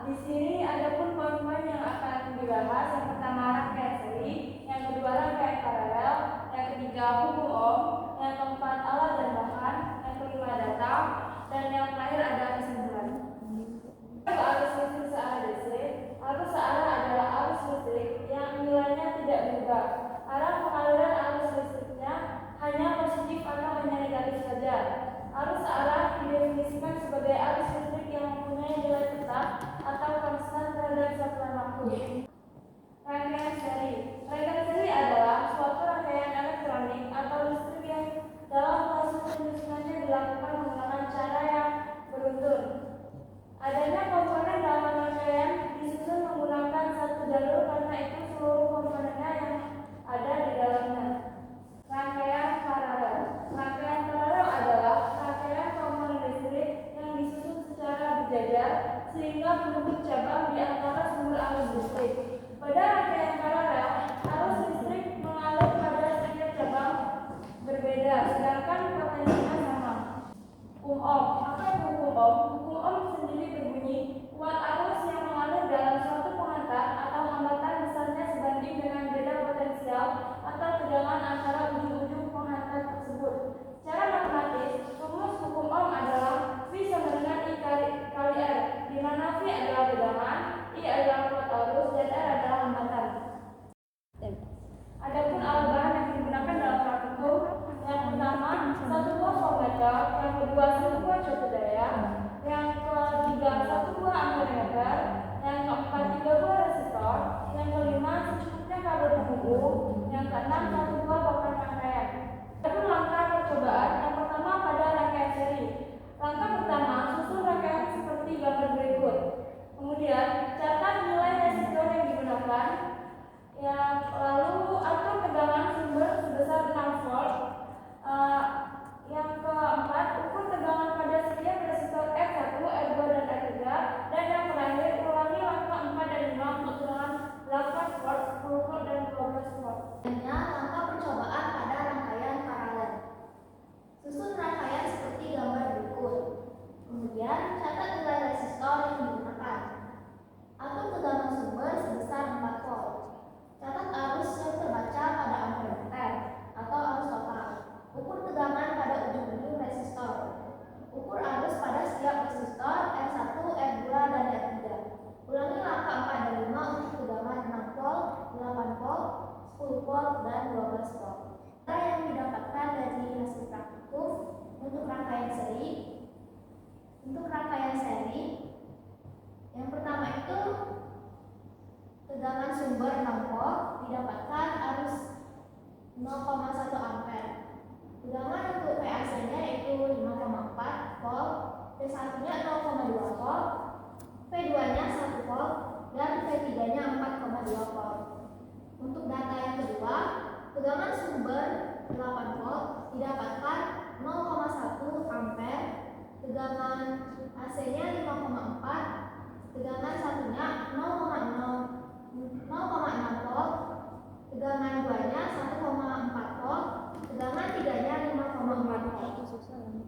Di sini ada pun poin-poin yang akan dibahas. Yang pertama rangkaian seri, yang kedua rangkaian paralel, yang ketiga hukum Ohm, yang keempat alat dan bahan, yang kelima data, dan yang terakhir ada kesimpulan. Arus listrik searah DC. Arus searah adalah arus listrik yang nilainya tidak berubah. Arah pengaliran arus listriknya hanya positif atau hanya negatif saja. Arus searah didefinisikan sebagai arus listrik yang mempunyai nilai tetap atau konstan terhadap satuan waktu. Rangkaian seri. Rangkaian seri adalah suatu rangkaian elektronik atau listrik yang dalam proses penyusunannya dilakukan menggunakan cara yang beruntun. Adanya komponen dalam rangkaian disusun menggunakan satu jalur, karena itu seluruh komponennya yang ada di dalamnya. Rangkaian paralel. Rangkaian paralel adalah rangkaian komponen listrik yang disusun secara berjajar sehingga membentuk cabang di antara sumber arus listrik. Pada rangkaian paralel, arus listrik mengalir pada setiap cabang berbeda, sedangkan potensinya sama. Hukum Ohm. Apa itu hukum Ohm? Hukum Ohm sendiri berbunyi, kuat arus yang mengalir dalam suatu penghantar atau hambatan besarnya sebanding dengan beda potensial atau tegangan antara ujung-ujung penghantar tersebut. Secara matematis, rumus hukum Ohm adalah V sama dengan I kali R, di mana V adalah tegangan, I adalah kuat arus, dan R adalah hambatan. Adapun alat bahan yang digunakan dalam praktikum, yang pertama satu buah voltmeter, yang kedua satu buah contoh daya, yang ketiga satu buah ampermeter, yang keempat 3 buah resistor, yang kelima secukupnya kabel penghubung, yang keenam satu buah papan rangkaian. Adapun langkah percobaan, yang pertama pada rangkaian seri. Langkah pertama, susun rangkaian seperti gambar berikut. Kemudian catat nilai resistor yang digunakan. Yang lalu atur tegangan sumber sebesar 6 volt. Yang keempat, ukur tegangan pada setiap resistor R1, R2, dan R3. Dan yang terakhir, ulangi langkah 4 dan 5 untuk tegangan 8 volt, 10 volt, dan 12 volt. Langkah percobaan pada rangkaian paralel. Susun rangkaian seperti gambar berikut. Kemudian catat nilai resistor yang digunakan. Atur tegangan sumber sebesar 4 volt. Catat arus yang terbaca pada ampermeter atau arus total. Ukur tegangan pada ujung-ujung resistor. Ukur arus pada setiap resistor R1, R2, dan R3. Ulangi langkah 4 dan 5 untuk tegangan 6 volt, 8 volt, 10 volt, dan 12 volt. Data yang didapatkan dari hasil praktikum untuk rangkaian seri. Untuk rangkaian seri, yang pertama itu tegangan sumber 6 volt didapatkan arus 0,1 ampere. Tegangan untuk PAC-nya yaitu 5,4 volt, P1-nya 0,2 volt, P2-nya 1 volt, dan P3-nya 4,2 volt. Untuk data yang kedua, tegangan sumber 8 volt didapatkan 0,1 ampere, tegangan AC-nya 5,4, tegangan satunya 0,6 volt, tegangan 2-nya 1,4 volt, tegangan 3-nya 5,4 volt.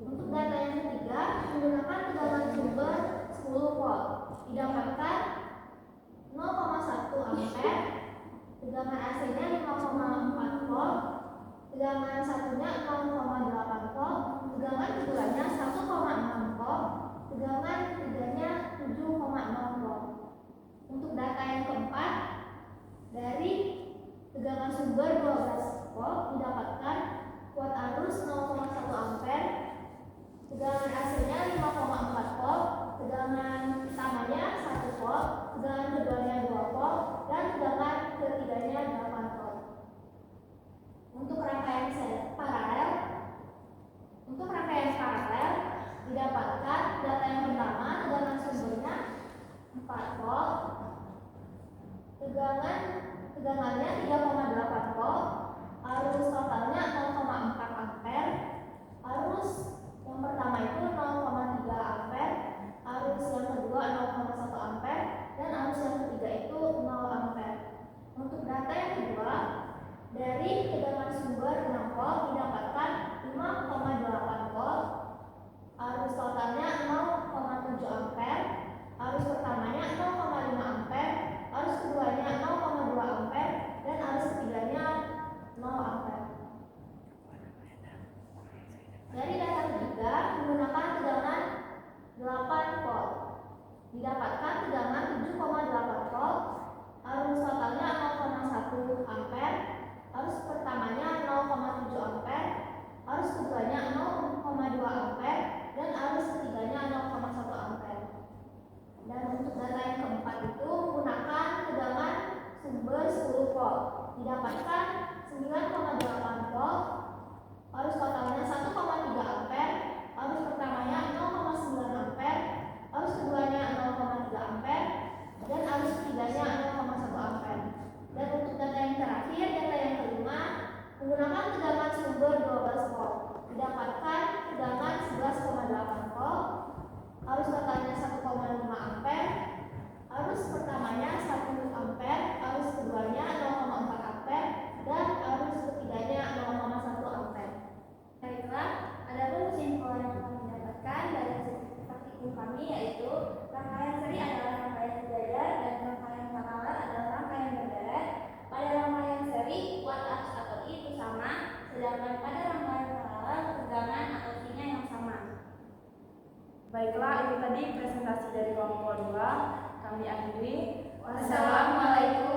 Untuk data yang ketiga, menggunakan tegangan sumber 10 volt didapatkan 0,1 ampere, tegangan AC-nya 5,4 volt, tegangan satunya 0,8 volt, tegangan keduanya 1,6 volt, tegangan tiganya 7,0 volt. Untuk data yang keempat, dari tegangan sumber 12 volt didapatkan kuat arus 0,1 ampere, tegangan AC-nya 5,4 volt, tegangan pertamanya 1 volt, tegangan keduanya 2 volt, dan tegangan ketiganya 8 volt. Untuk rangkaian paralel, didapatkan data yang pertama, tegangan sumbernya 4 volt, tegangannya 3,8 volt, arus totalnya 0,4 ampere, arus yang pertama itu 0,3 ampere, arus yang kedua 0,1 ampere, dan arus yang ketiga itu 0 ampere. Untuk data yang kedua, dari tegangan sumber 6 volt didapatkan 5,8 volt, arus totalnya 0,7 ampere, arus pertamanya 0,1 berjalan pada rangkaian paralel tegangan atau sinyal yang sama. Baiklah, itu tadi presentasi dari kelompok 2. Kami akhiri. Wassalamualaikum